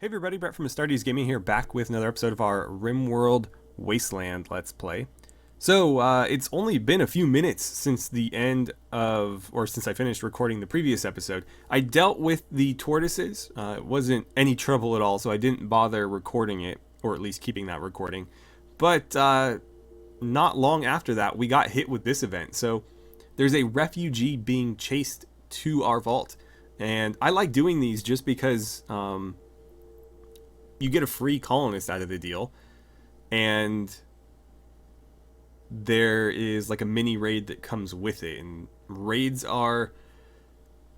Hey everybody, Brett from AstartesGaming here, back with another episode of our RimWorld Wasteland Let's Play. So, it's only been a few minutes since the end of, or since I finished recording the previous episode. I dealt with the tortoises. It wasn't any trouble at all, so I didn't bother recording it, or at least keeping that recording. But, not long after that, we got hit with this event. So, there's a refugee being chased to our vault. And I like doing these just because, you get a free colonist out of the deal, and there is like a mini raid that comes with it, and raids are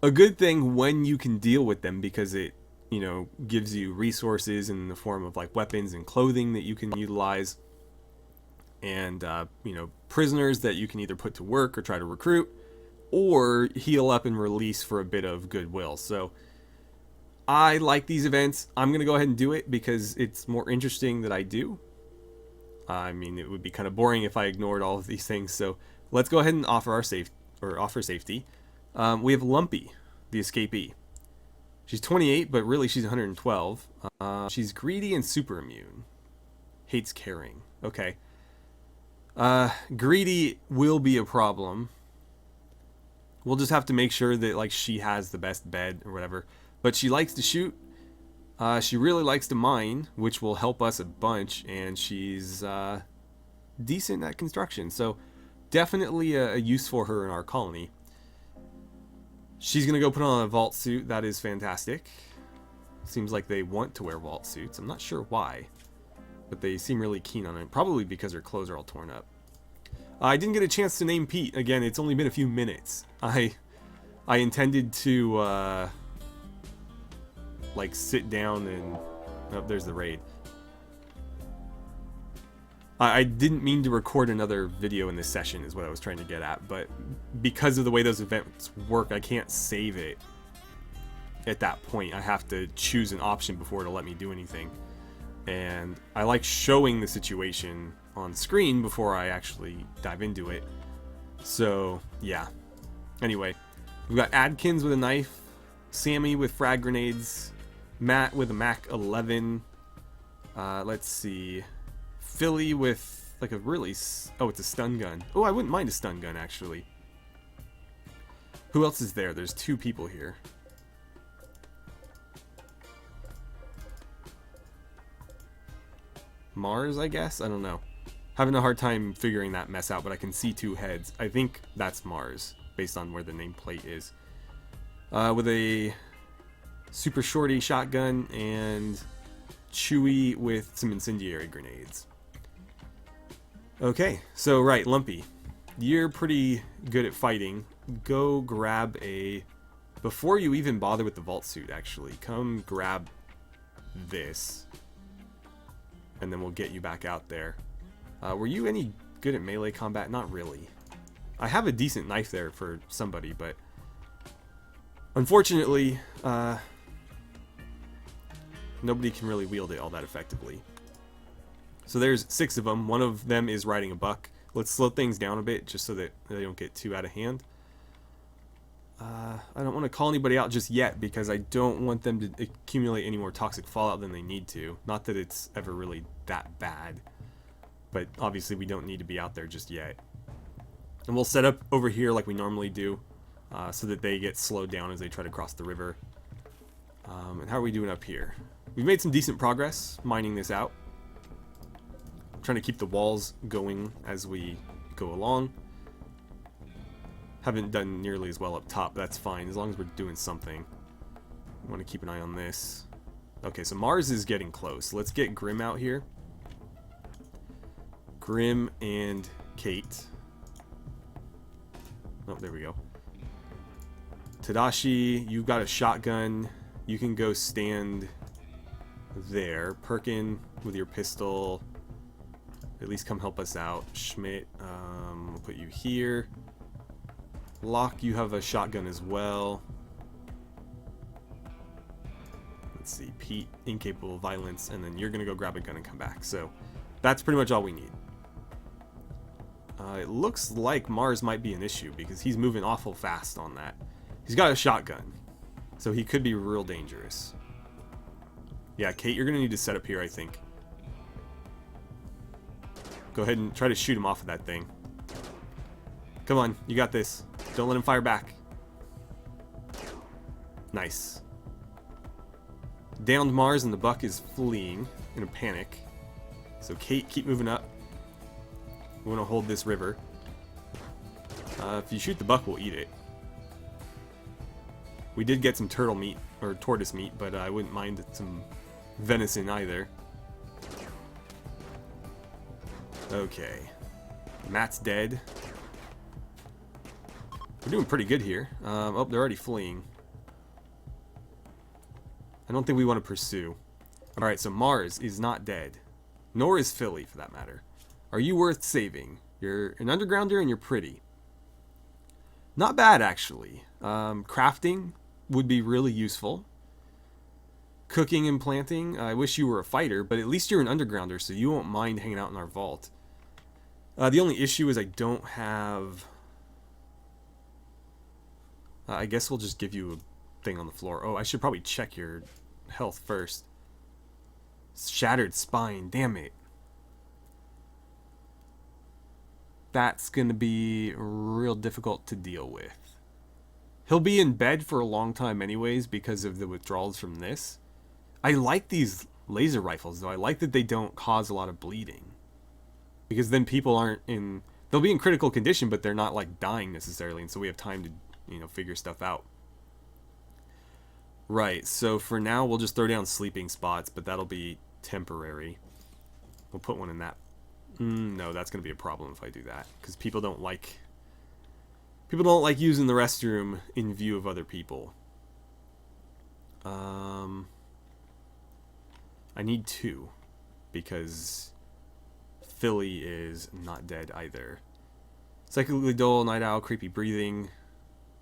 a good thing when you can deal with them because it, you know, gives you resources in the form of like weapons and clothing that you can utilize, and you know, prisoners that you can either put to work or try to recruit or heal up and release for a bit of goodwill. So I like these events. I'm going to go ahead and do it because it's more interesting that I do. I mean, it would be kind of boring if I ignored all of these things. So let's go ahead and offer safety. We have Lumpy, the escapee. She's 28, but really she's 112. She's greedy and super immune. Hates caring. Okay. Greedy will be a problem. We'll just have to make sure that like she has the best bed or whatever. But she likes to shoot. She really likes to mine, which will help us a bunch. And she's decent at construction. So definitely a use for her in our colony. She's going to go put on a vault suit. That is fantastic. Seems like they want to wear vault suits. I'm not sure why. But they seem really keen on it. Probably because her clothes are all torn up. I didn't get a chance to name Pete. Again, it's only been a few minutes. I intended to like sit down and there's the raid. I didn't mean to record another video in this session is what I was trying to get at, but because of the way those events work, I can't save it at that point. I have to choose an option before it'll let me do anything, and I like showing the situation on screen before I actually dive into it. So yeah, anyway, we've got Adkins with a knife, Sammy with frag grenades, Matt with a Mac 11. Let's see. Philly with like a really... Oh, it's a stun gun. Oh, I wouldn't mind a stun gun, actually. Who else is there? There's two people here. Mars, I guess? I don't know. Having a hard time figuring that mess out, but I can see two heads. I think that's Mars, based on where the nameplate is. With a super shorty shotgun and Chewy with some incendiary grenades. Okay, so right, Lumpy, you're pretty good at fighting. Go grab a... Before you even bother with the vault suit, actually, come grab this, and then we'll get you back out there. Were you any good at melee combat? Not really. I have a decent knife there for somebody, but unfortunately, nobody can really wield it all that effectively. So there's 6 of them. One of them is riding a buck. Let's slow things down a bit just so that they don't get too out of hand. I don't want to call anybody out just yet because I don't want them to accumulate any more toxic fallout than they need to. Not that it's ever really that bad, but obviously we don't need to be out there just yet. And we'll set up over here like we normally do, so that they get slowed down as they try to cross the river. And how are we doing up here? We've made some decent progress mining this out. Trying to keep the walls going as we go along. Haven't done nearly as well up top, but that's fine as long as we're doing something. I want to keep an eye on this. Okay, so Mars is getting close. Let's get Grim out here. Grim and Kate. Oh, there we go. Tadashi, you've got a shotgun. You can go stand there. Perkin with your pistol. At least come help us out. Schmidt, we'll put you here. Locke, you have a shotgun as well. Let's see. Pete, incapable of violence. And then you're going to go grab a gun and come back. So that's pretty much all we need. It looks like Mars might be an issue because he's moving awful fast on that. He's got a shotgun, so he could be real dangerous. Yeah, Kate, you're going to need to set up here, I think. Go ahead and try to shoot him off of that thing. Come on, you got this. Don't let him fire back. Nice. Downed Mars and the buck is fleeing in a panic. So Kate, keep moving up. We want to hold this river. If you shoot the buck, we'll eat it. We did get some turtle meat, or tortoise meat, but I wouldn't mind some venison either. Okay. Matt's dead. We're doing pretty good here. Oh, they're already fleeing. I don't think we want to pursue. Alright, so Mars is not dead. Nor is Philly, for that matter. Are you worth saving? You're an undergrounder and you're pretty. Not bad, actually. Crafting would be really useful. Cooking and planting, I wish you were a fighter, but at least you're an undergrounder, so you won't mind hanging out in our vault. The only issue is I don't have... I guess we'll just give you a thing on the floor. Oh, I should probably check your health first. Shattered spine, damn it. That's going to be real difficult to deal with. He'll be in bed for a long time anyways because of the withdrawals from this. I like these laser rifles though. I like that they don't cause a lot of bleeding. Because then people aren't in... They'll be in critical condition, but they're not like dying necessarily, and so we have time to, you know, figure stuff out. Right, so for now we'll just throw down sleeping spots, but that'll be temporary. We'll put one in that. No, that's going to be a problem if I do that, because people don't like using the restroom in view of other people. I need 2 because Philly is not dead either. Psychically dull, night owl, creepy breathing.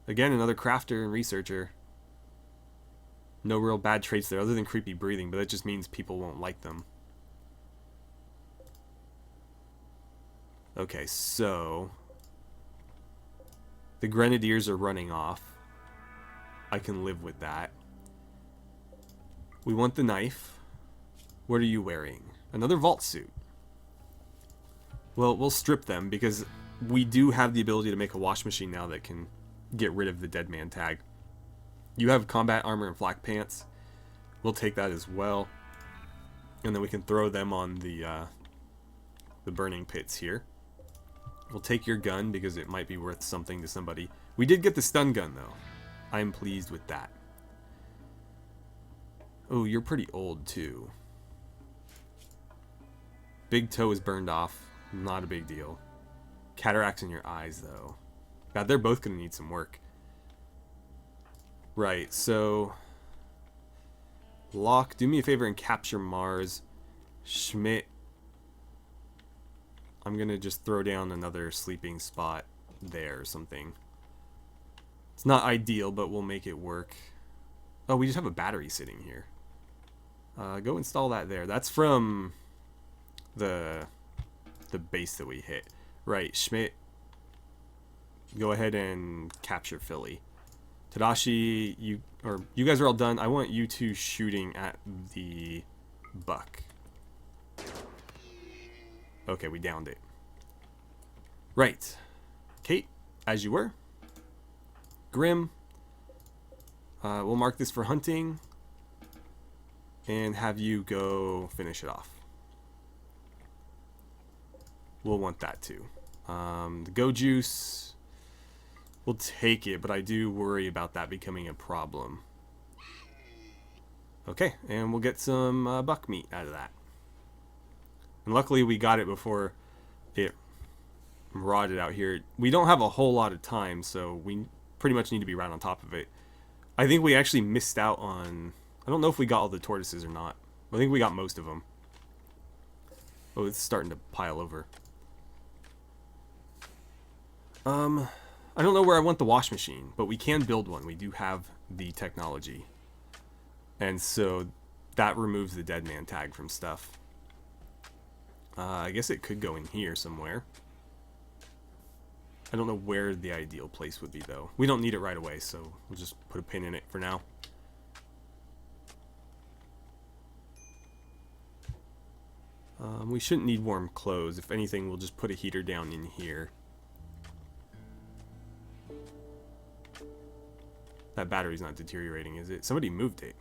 Again, another crafter and researcher. No real bad traits there other than creepy breathing, but that just means people won't like them. Okay, so the grenadiers are running off. I can live with that. We want the knife. What are you wearing? Another vault suit. Well, we'll strip them because we do have the ability to make a wash machine now that can get rid of the dead man tag. You have combat armor and flak pants. We'll take that as well. And then we can throw them on the burning pits here. We'll take your gun because it might be worth something to somebody. We did get the stun gun though. I am pleased with that. Oh, you're pretty old too. Big toe is burned off. Not a big deal. Cataracts in your eyes though. God, they're both going to need some work. Right, so... Locke, do me a favor and capture Mars. Schmidt, I'm going to just throw down another sleeping spot there or something. It's not ideal, but we'll make it work. Oh, we just have a battery sitting here. Go install that there. That's from the base that we hit. Right, Schmidt, go ahead and capture Philly. Tadashi, you guys are all done. I want you two shooting at the buck. Okay, we downed it. Right. Kate, as you were. Grim. We'll mark this for hunting. And have you go finish it off. We'll want that too. The go juice. We'll take it, but I do worry about that becoming a problem. Okay, and we'll get some buck meat out of that. And luckily we got it before it rotted out here. We don't have a whole lot of time, so we pretty much need to be right on top of it. I think we actually missed out on... I don't know if we got all the tortoises or not. I think we got most of them. Oh, it's starting to pile over. I don't know where I want the wash machine, but we can build one. We do have the technology. And so that removes the dead man tag from stuff. I guess it could go in here somewhere. I don't know where the ideal place would be, though. We don't need it right away, so we'll just put a pin in it for now. We shouldn't need warm clothes. If anything, we'll just put a heater down in here. That battery's not deteriorating, is it? Somebody moved it.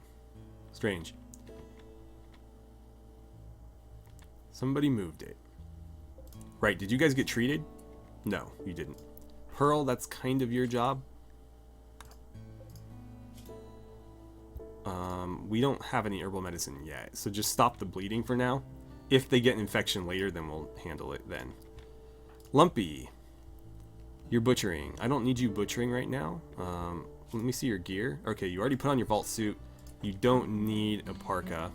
Strange. Somebody moved it. Right, did you guys get treated? No, you didn't. Pearl, that's kind of your job. We don't have any herbal medicine yet, so just stop the bleeding for now. If they get an infection later, then we'll handle it then. Lumpy, you're butchering. I don't need you butchering right now. Let me see your gear. Okay, you already put on your vault suit. You don't need a parka.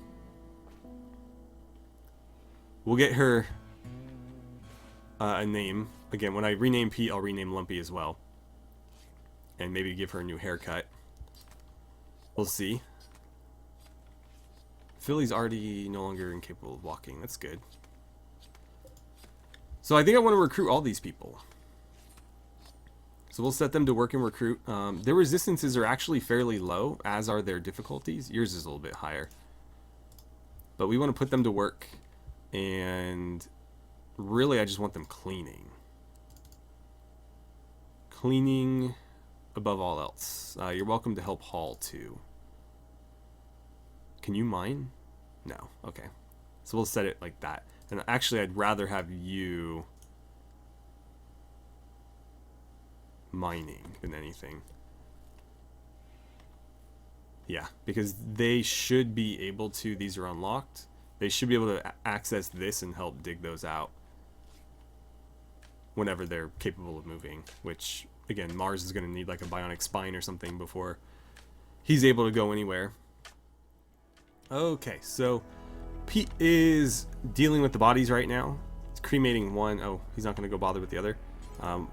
We'll get her a name. Again, when I rename Pete, I'll rename Lumpy as well. And maybe give her a new haircut. We'll see. Philly's already no longer incapable of walking. That's good. So I think I want to recruit all these people. So we'll set them to work and recruit. Their resistances are actually fairly low, as are their difficulties. Yours is a little bit higher. But we want to put them to work. And really, I just want them cleaning. Cleaning above all else. You're welcome to help haul too. Can you mine? No. Okay. So we'll set it like that. And actually, I'd rather have you mining than anything. Yeah, because they should be able to, these are unlocked. They should be able to access this and help dig those out whenever they're capable of moving, which, again, Mars is going to need like a bionic spine or something before he's able to go anywhere. Okay, so Pete is dealing with the bodies right now. He's cremating one. Oh, he's not going to go bother with the other.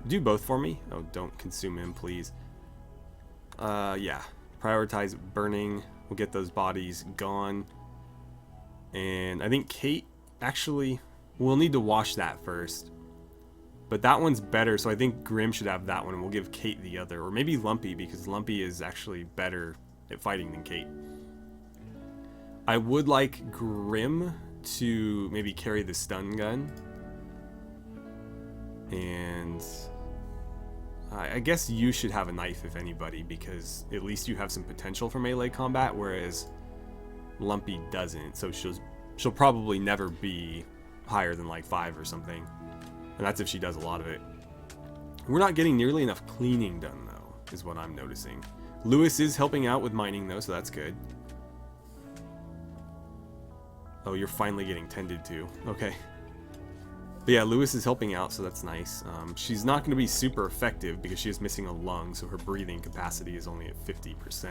Do both for me. Oh, don't consume him, please. Yeah, prioritize burning. We'll get those bodies gone. And I think Kate, actually, we'll need to wash that first. But that one's better, so I think Grim should have that one, and we'll give Kate the other. Or maybe Lumpy, because Lumpy is actually better at fighting than Kate. I would like Grim to maybe carry the stun gun. And I guess you should have a knife, if anybody, because at least you have some potential for melee combat, whereas Lumpy doesn't. So she'll probably never be higher than like 5 or something. And that's if she does a lot of it. We're not getting nearly enough cleaning done, though, is what I'm noticing. Lewis is helping out with mining, though, so that's good. Oh, you're finally getting tended to. Okay. But yeah, Lewis is helping out, so that's nice. She's not going to be super effective because she is missing a lung, so her breathing capacity is only at 50%.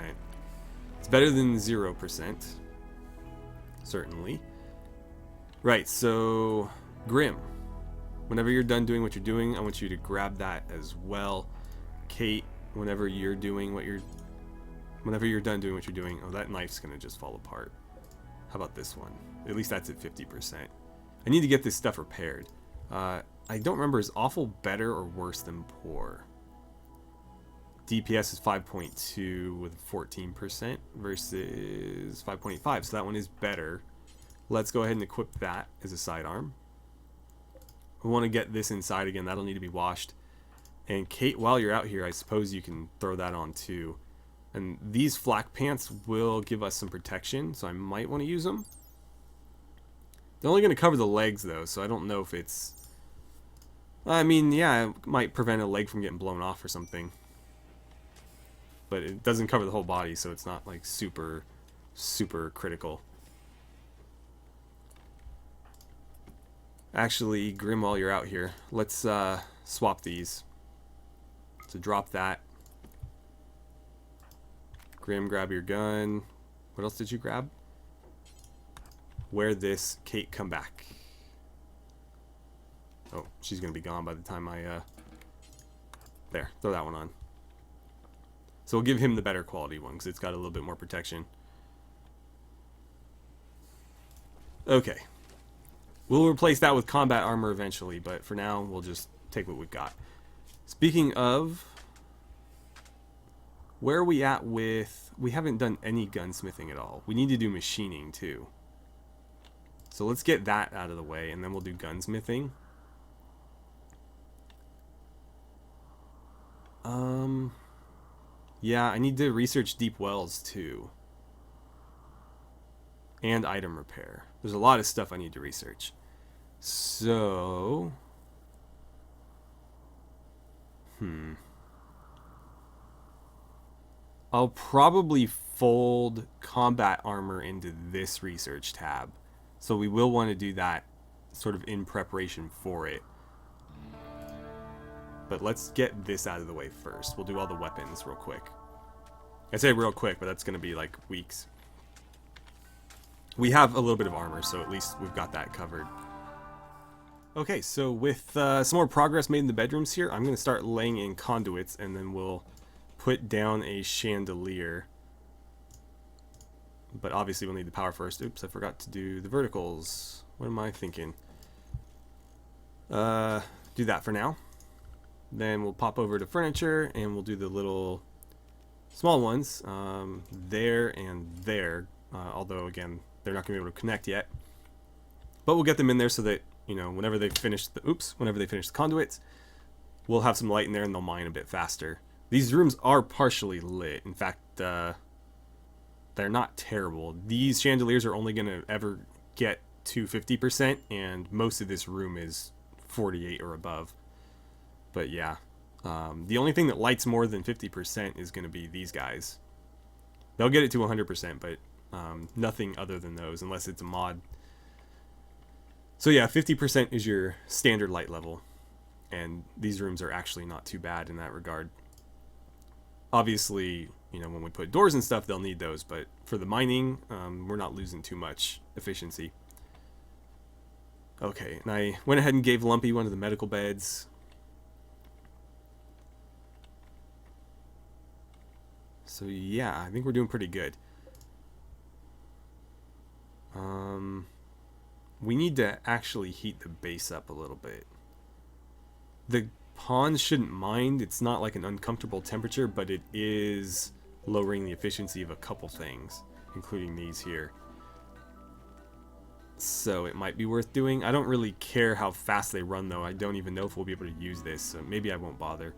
It's better than 0%. Certainly. Right, so Grim. Whenever you're done doing what you're doing, I want you to grab that as well. Kate, whenever you're done doing what you're doing, oh, that knife's going to just fall apart. How about this one? At least that's at 50%. I need to get this stuff repaired. I don't remember, is awful better or worse than poor? DPS is 5.2 with 14% versus 5.5, so that one is better. Let's go ahead and equip that as a sidearm. We want to get this inside again. That'll need to be washed. And Kate, while you're out here, I suppose you can throw that on too. And these flak pants will give us some protection, so I might want to use them. They're only going to cover the legs, though, so I don't know if it's... I mean, yeah, it might prevent a leg from getting blown off or something. But it doesn't cover the whole body, so it's not, like, super, super critical. Actually, Grim, while you're out here, let's swap these. So drop that. Grim, grab your gun. What else did you grab? Wear this. Kate, come back. Oh, she's going to be gone by the time I... There, throw that one on. So we'll give him the better quality one, because it's got a little bit more protection. Okay. We'll replace that with combat armor eventually, but for now, we'll just take what we've got. Speaking of... Where are we at with... We haven't done any gunsmithing at all. We need to do machining, too. So let's get that out of the way, and then we'll do gunsmithing. Yeah, I need to research deep wells too. And item repair. There's a lot of stuff I need to research. So... I'll probably fold combat armor into this research tab. So we will want to do that sort of in preparation for it. But let's get this out of the way first. We'll do all the weapons real quick. I say real quick, but that's going to be like weeks. We have a little bit of armor, so at least we've got that covered. Okay, so with some more progress made in the bedrooms here, I'm going to start laying in conduits, and then we'll put down a chandelier. But obviously we'll need the power first. Oops, I forgot to do the verticals. What am I thinking? Do that for now. Then we'll pop over to furniture, and we'll do the little small ones there and there. Although, again, they're not going to be able to connect yet. But we'll get them in there so that, you know, whenever they finish the conduits, we'll have some light in there and they'll mine a bit faster. These rooms are partially lit. In fact, they're not terrible. These chandeliers are only going to ever get to 50%, and most of this room is 48 or above. But yeah, the only thing that lights more than 50% is going to be these guys. They'll get it to 100%, but nothing other than those, unless it's a mod. So yeah, 50% is your standard light level, and these rooms are actually not too bad in that regard. Obviously, you know, when we put doors and stuff, they'll need those, but for the mining, we're not losing too much efficiency. Okay, and I went ahead and gave Lumpy one of the medical beds. So yeah, I think we're doing pretty good. We need to actually heat the base up a little bit. The pawns shouldn't mind. It's not like an uncomfortable temperature, but it is lowering the efficiency of a couple things, including these here. So it might be worth doing. I don't really care how fast they run, though. I don't even know if we'll be able to use this, so maybe I won't bother.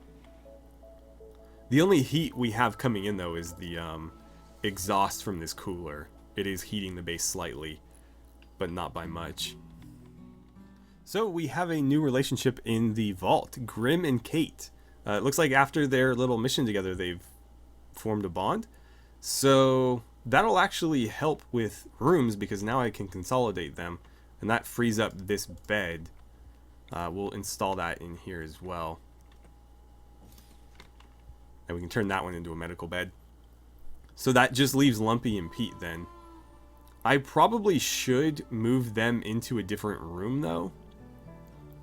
The only heat we have coming in, though, is the exhaust from this cooler. It is heating the base slightly, but not by much. So we have a new relationship in the vault, Grim and Kate. It looks like after their little mission together, they've formed a bond. So that'll actually help with rooms, because now I can consolidate them, and that frees up this bed. We'll install that in here as well. And we can turn that one into a medical bed. So that just leaves Lumpy and Pete then. I probably should move them into a different room, though.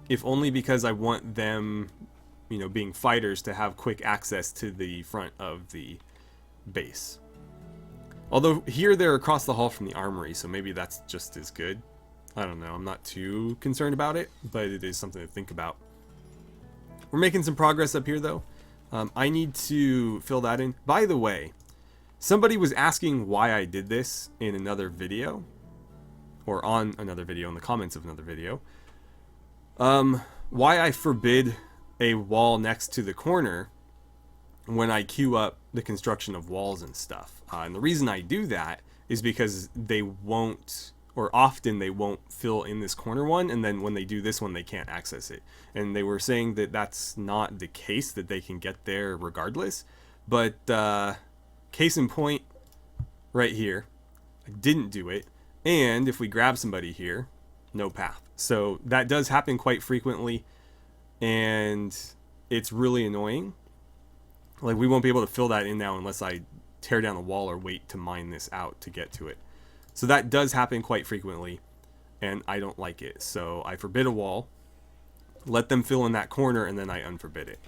If only because I want them, you know, being fighters, to have quick access to the front of the base. Although here they're across the hall from the armory, so maybe that's just as good. I don't know, I'm not too concerned about it, but it is something to think about. We're making some progress up here, though. I need to fill that in. By the way, somebody was asking why I did this in another video, or on another video, in the comments of another video. Why I forbid a wall next to the corner when I queue up the construction of walls and stuff. And the reason I do that is because they won't, or often they won't fill in this corner one, and then when they do this one, they can't access it. And they were saying that that's not the case, that they can get there regardless. But case in point, right here, I didn't do it. And if we grab somebody here, no path. So that does happen quite frequently, and it's really annoying. Like, we won't be able to fill that in now unless I tear down the wall or wait to mine this out to get to it. So that does happen quite frequently, and I don't like it. So I forbid a wall, let them fill in that corner, and then I unforbid it.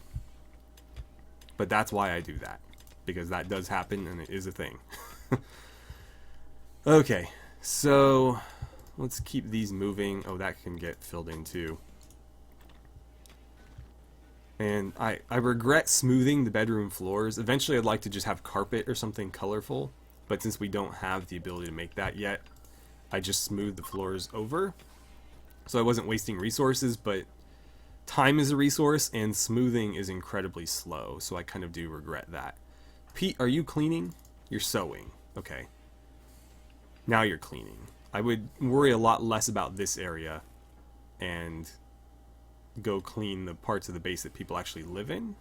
But that's why I do that, because that does happen, and it is a thing. Okay, so let's keep these moving. Oh, that can get filled in too. And I regret smoothing the bedroom floors. Eventually I'd like to just have carpet or something colorful, but since we don't have the ability to make that yet, I just smoothed the floors over. So I wasn't wasting resources, but time is a resource and smoothing is incredibly slow. So I kind of do regret that. Pete, are you cleaning? You're sewing. Okay. Now you're cleaning. I would worry a lot less about this area and go clean the parts of the base that people actually live in.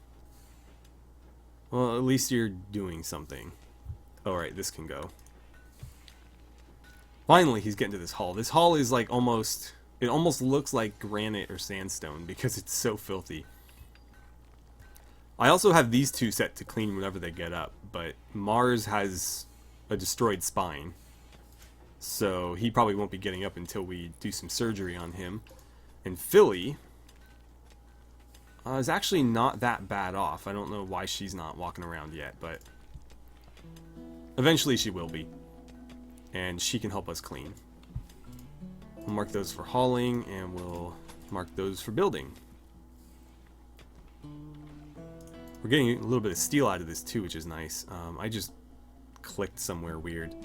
Well, at least you're doing something. Alright, this can go. Finally, he's getting to this hall. This hall is like almost... It almost looks like granite or sandstone because it's so filthy. I also have these two set to clean whenever they get up, but Mars has a destroyed spine. So he probably won't be getting up until we do some surgery on him. And Philly is actually not that bad off. I don't know why she's not walking around yet, but eventually she will be. And she can help us clean. We'll mark those for hauling, and we'll mark those for building. We're getting a little bit of steel out of this too, which is nice. I just clicked somewhere weird.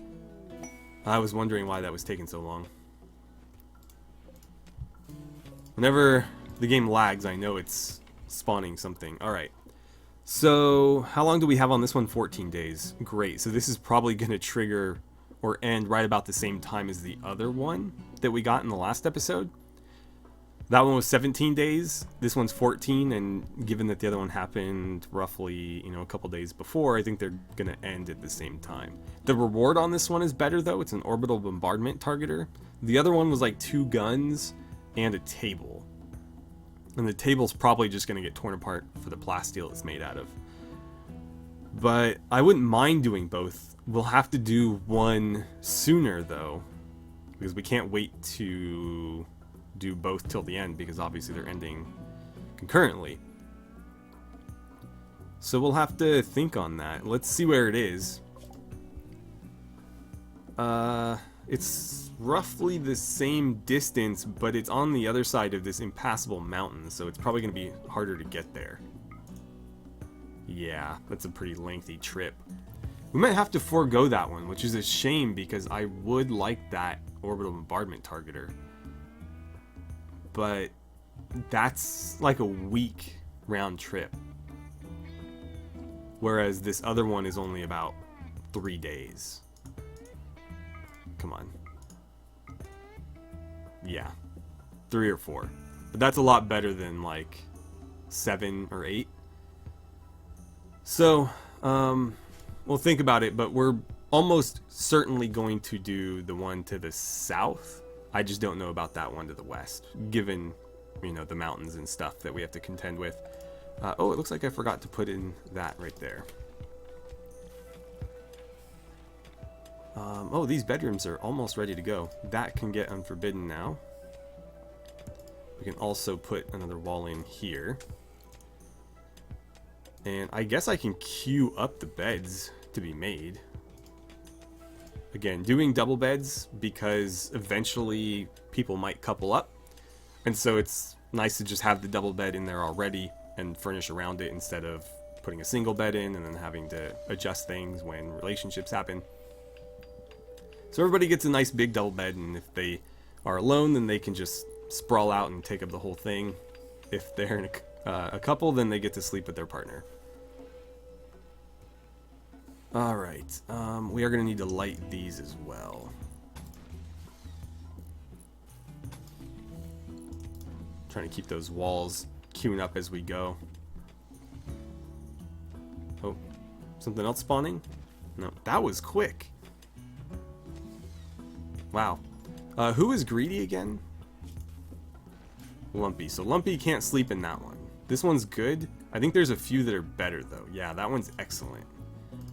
I was wondering why that was taking so long. Whenever the game lags, I know it's spawning something. Alright. So, how long do we have on this one? 14 days. Great. So this is probably going to trigger or end right about the same time as the other one that we got in the last episode. That one was 17 days. This one's 14, and given that the other one happened roughly, a couple days before, I think they're going to end at the same time. The reward on this one is better, though. It's an orbital bombardment targeter. The other one was like 2 guns and a table. And the table's probably just going to get torn apart for the plasteel it's made out of. But I wouldn't mind doing both. We'll have to do one sooner, though, because we can't wait to do both till the end, because obviously they're ending concurrently. So we'll have to think on that. Let's see where it is. It's roughly the same distance, but it's on the other side of this impassable mountain, so it's probably going to be harder to get there. Yeah, that's a pretty lengthy trip. We might have to forego that one, which is a shame because I would like that orbital bombardment targeter. But that's like a week round trip. Whereas this other one is only about 3 days. Come on. Yeah. 3 or 4. But that's a lot better than like 7 or 8. So, we'll think about it, but we're almost certainly going to do the one to the south. I just don't know about that one to the west, given, the mountains and stuff that we have to contend with. Oh, it looks like I forgot to put in that right there. Oh, these bedrooms are almost ready to go. That can get unforbidden now. We can also put another wall in here. And I guess I can queue up the beds to be made. Again, doing double beds because eventually people might couple up. And so it's nice to just have the double bed in there already and furnish around it instead of putting a single bed in and then having to adjust things when relationships happen. So everybody gets a nice big double bed, and if they are alone, then they can just sprawl out and take up the whole thing. If they're in a couple, then they get to sleep with their partner. Alright, we are going to need to light these as well. Trying to keep those walls queuing up as we go. Oh, something else spawning? No, that was quick. Wow. Who is greedy again? Lumpy. So Lumpy can't sleep in that one. This one's good. I think there's a few that are better, though. Yeah, that one's excellent.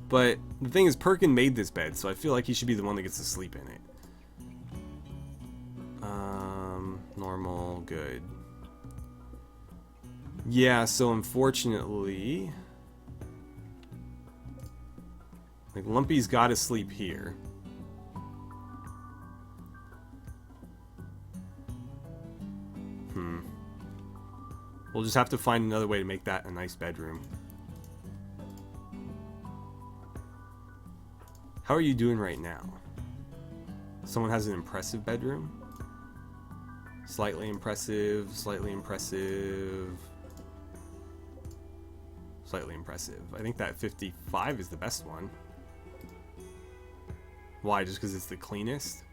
But the thing is, Perkin made this bed, so I feel like he should be the one that gets to sleep in it. Normal, good. Yeah, so unfortunately, like, Lumpy's got to sleep here. We'll just have to find another way to make that a nice bedroom. How are you doing right now? Someone has an impressive bedroom. Slightly impressive, slightly impressive, slightly impressive. I think that 55 is the best one. Why? Just because it's the cleanest?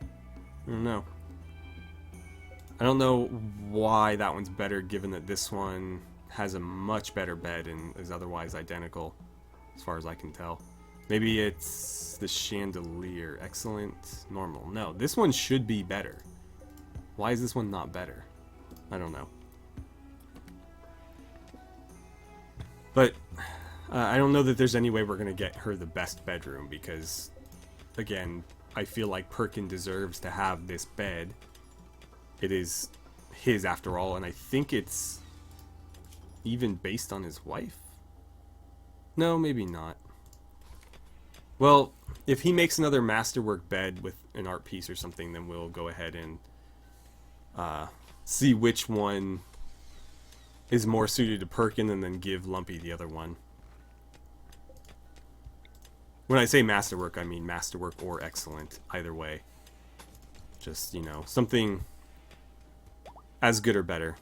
I don't know. I don't know why that one's better, given that this one has a much better bed and is otherwise identical, as far as I can tell. Maybe it's the chandelier. Excellent. Normal. No, this one should be better. Why is this one not better? I don't know. But I don't know that there's any way we're going to get her the best bedroom because, again, I feel like Perkin deserves to have this bed. It is his after all, and I think it's even based on his wife? No, maybe not. Well, if he makes another masterwork bed with an art piece or something, then we'll go ahead and see which one is more suited to Perkin and then give Lumpy the other one. When I say masterwork, I mean masterwork or excellent, either way. Just, you know, something as good or better.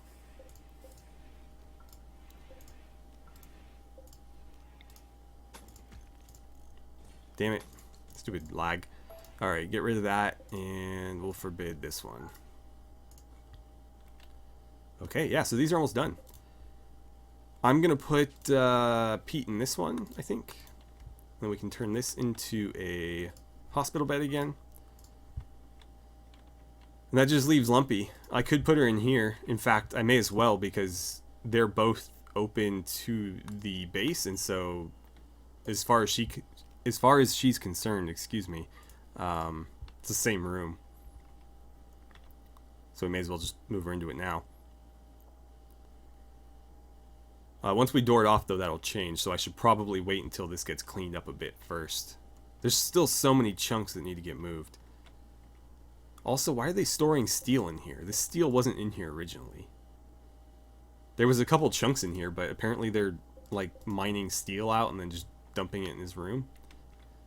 Damn it. Stupid lag. Alright, get rid of that, and we'll forbid this one. Okay, yeah, so these are almost done. I'm going to put Pete in this one, I think. Then we can turn this into a hospital bed again. And that just leaves Lumpy. I could put her in here. In fact, I may as well because they're both open to the base, and so as far as she's concerned, excuse me, it's the same room. So we may as well just move her into it now. Once we door it off, though, that'll change, so I should probably wait until this gets cleaned up a bit first. There's still so many chunks that need to get moved. Also, why are they storing steel in here? This steel wasn't in here originally. There was a couple chunks in here, but apparently they're, like, mining steel out and then just dumping it in his room.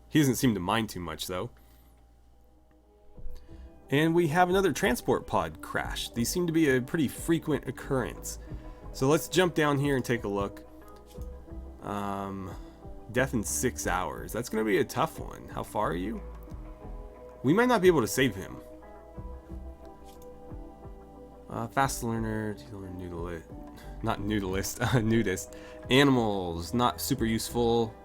He doesn't seem to mind too much, though. And we have another transport pod crash. These seem to be a pretty frequent occurrence. So let's jump down here and take a look. Death in 6 hours. That's going to be a tough one. How far are you? We might not be able to save him. Fast learner, not noodleist, nudist. Animals, not super useful.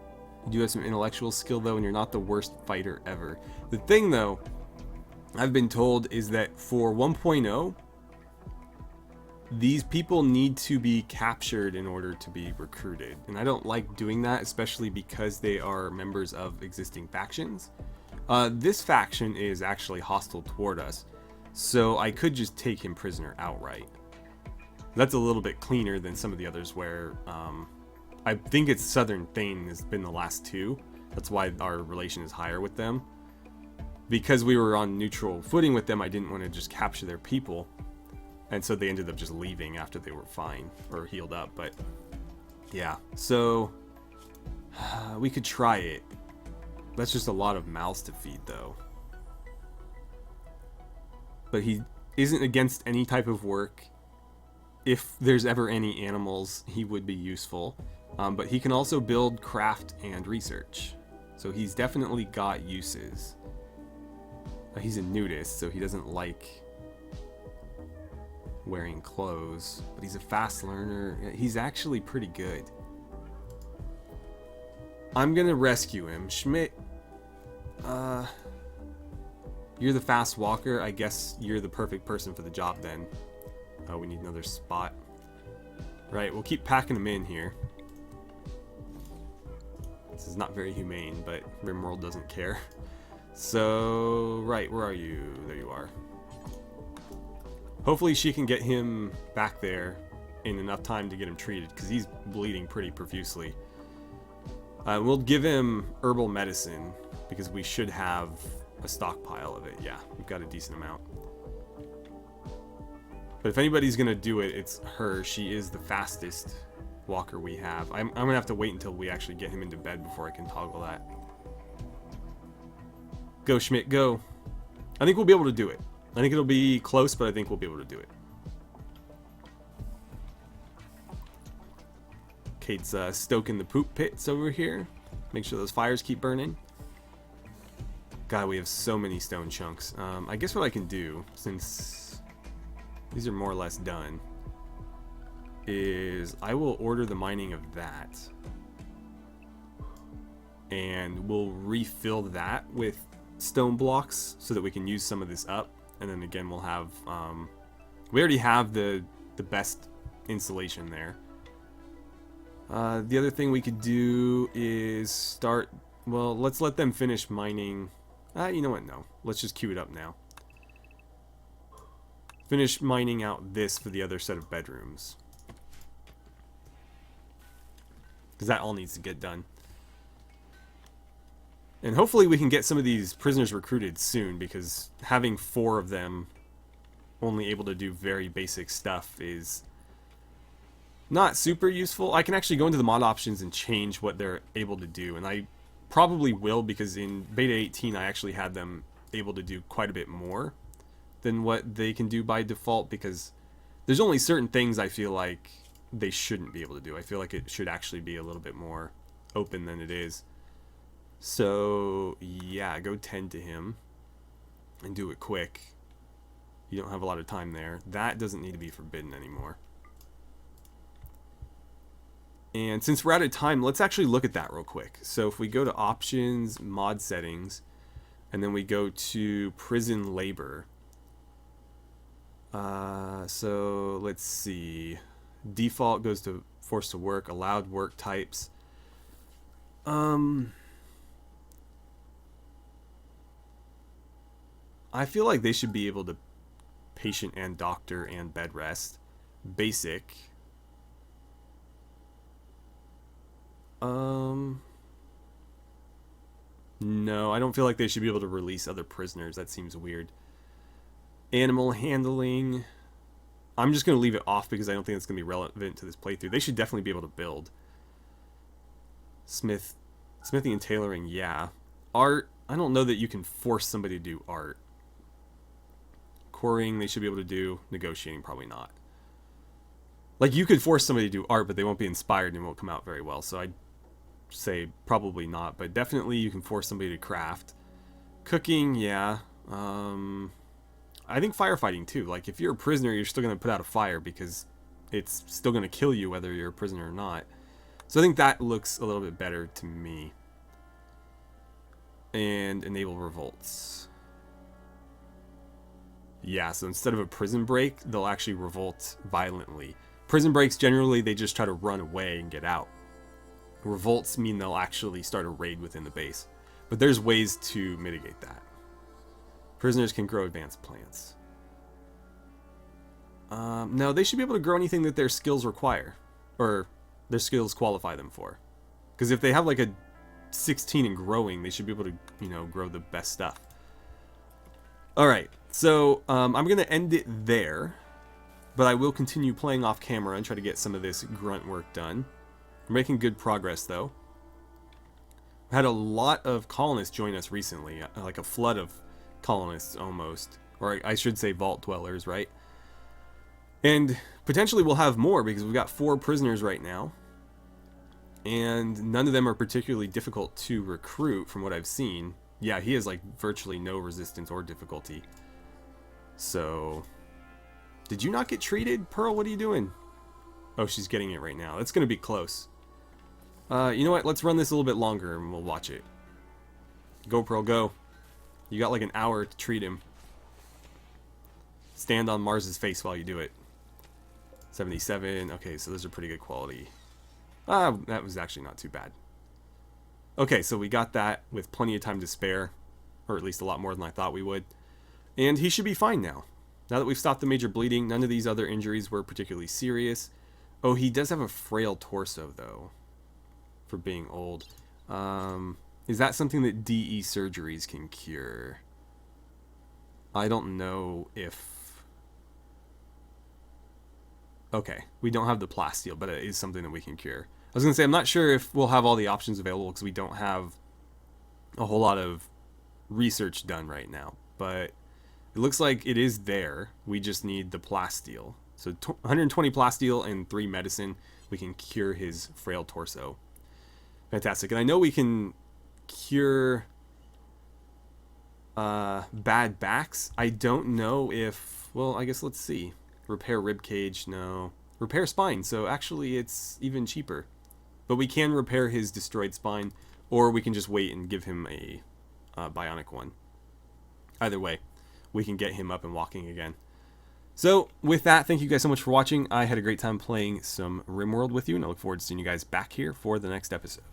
You do have some intellectual skill though, and you're not the worst fighter ever. The thing though, I've been told is that for 1.0, these people need to be captured in order to be recruited. And I don't like doing that, especially because they are members of existing factions. This faction is actually hostile toward us, so I could just take him prisoner outright. That's a little bit cleaner than some of the others where I think it's Southern Thane has been the last two. That's why our relation is higher with them. Because we were on neutral footing with them, I didn't want to just capture their people. And so they ended up just leaving after they were fine or healed up. But yeah, so we could try it. That's just a lot of mouths to feed though. But he isn't against any type of work. If there's ever any animals, he would be useful. But he can also build, craft, and research. So he's definitely got uses. He's a nudist, so he doesn't like wearing clothes, but he's a fast learner. He's actually pretty good. I'm gonna rescue him. Schmidt, you're the fast walker. I guess you're the perfect person for the job then. Oh, we need another spot. Right, we'll keep packing him in here. This is not very humane, but RimWorld doesn't care. So, right, where are you? There you are. Hopefully she can get him back there in enough time to get him treated, because he's bleeding pretty profusely. We'll give him herbal medicine, because we should have a stockpile of it. Yeah, we've got a decent amount. But if anybody's going to do it, it's her. She is the fastest walker we have. I'm going to have to wait until we actually get him into bed before I can toggle that. Go, Schmidt, go. I think we'll be able to do it. I think it'll be close, but I think we'll be able to do it. Kate's stoking the poop pits over here. Make sure those fires keep burning. God, we have so many stone chunks. I guess what I can do, since these are more or less done, is I will order the mining of that. And we'll refill that with stone blocks so that we can use some of this up. And then again, we'll have... we already have the best insulation there. The other thing we could do is start... Well, let's let them finish mining... you know what? No. Let's just queue it up now. Finish mining out this for the other set of bedrooms. Because that all needs to get done. And hopefully we can get some of these prisoners recruited soon, because having 4 of them only able to do very basic stuff is not super useful. I can actually go into the mod options and change what they're able to do, and I probably will, because in Beta 18 I actually had them able to do quite a bit more than what they can do by default, because there's only certain things I feel like they shouldn't be able to do. I feel like it should actually be a little bit more open than it is. So, yeah, go tend to him and do it quick. You don't have a lot of time there. That doesn't need to be forbidden anymore. And since we're out of time, let's actually look at that real quick. So if we go to options, mod settings, and then we go to prison labor. So let's see. Default goes to forced to work, allowed work types. I feel like they should be able to patient and doctor and bed rest. Basic. No, I don't feel like they should be able to release other prisoners. That seems weird. Animal handling. I'm just going to leave it off because I don't think it's going to be relevant to this playthrough. They should definitely be able to build. Smithing and tailoring, yeah. Art, I don't know that you can force somebody to do art. Quarrying, they should be able to do. Negotiating, probably not. Like, you could force somebody to do art, but they won't be inspired and it won't come out very well. So I'd say probably not, but definitely you can force somebody to craft. Cooking, yeah. I think firefighting too. Like, if you're a prisoner, you're still going to put out a fire because it's still going to kill you whether you're a prisoner or not. So I think that looks a little bit better to me. And enable revolts. Yeah, so instead of a prison break, they'll actually revolt violently. Prison breaks, generally, they just try to run away and get out. Revolts mean they'll actually start a raid within the base. But there's ways to mitigate that. Prisoners can grow advanced plants. No, they should be able to grow anything that their skills require. Or their skills qualify them for. Because if they have like a 16 in growing, they should be able to, you know, grow the best stuff. Alright, so I'm going to end it there. But I will continue playing off camera and try to get some of this grunt work done. We're making good progress, though. We had a lot of colonists join us recently. Like a flood of colonists, almost. Or I should say vault dwellers, right? And potentially we'll have more because we've got 4 prisoners right now. And none of them are particularly difficult to recruit from what I've seen. Yeah, he has like virtually no resistance or difficulty. So... Did you not get treated? Pearl, what are you doing? Oh, she's getting it right now. That's going to be close. You know what? Let's run this a little bit longer and we'll watch it. Go, Pearl, go. You got like an hour to treat him. Stand on Mars's face while you do it. 77. Okay, so those are pretty good quality. That was actually not too bad. Okay, so we got that with plenty of time to spare. Or at least a lot more than I thought we would. And he should be fine now. Now that we've stopped the major bleeding, none of these other injuries were particularly serious. Oh, he does have a frail torso, though, for being old. Is that something that DE surgeries can cure? I don't know if... Okay, we don't have the plasteel, but it is something that we can cure. I was going to say, I'm not sure if we'll have all the options available because we don't have a whole lot of research done right now, but... It looks like it is there. We just need the plasteel. So 120 plasteel and 3 medicine. We can cure his frail torso. Fantastic. And I know we can cure bad backs. I don't know if... Well, I guess let's see. Repair rib cage. No. Repair spine. So actually it's even cheaper. But we can repair his destroyed spine. Or we can just wait and give him a bionic one. Either way, we can get him up and walking again. So with that, thank you guys so much for watching. I had a great time playing some RimWorld with you, and I look forward to seeing you guys back here for the next episode.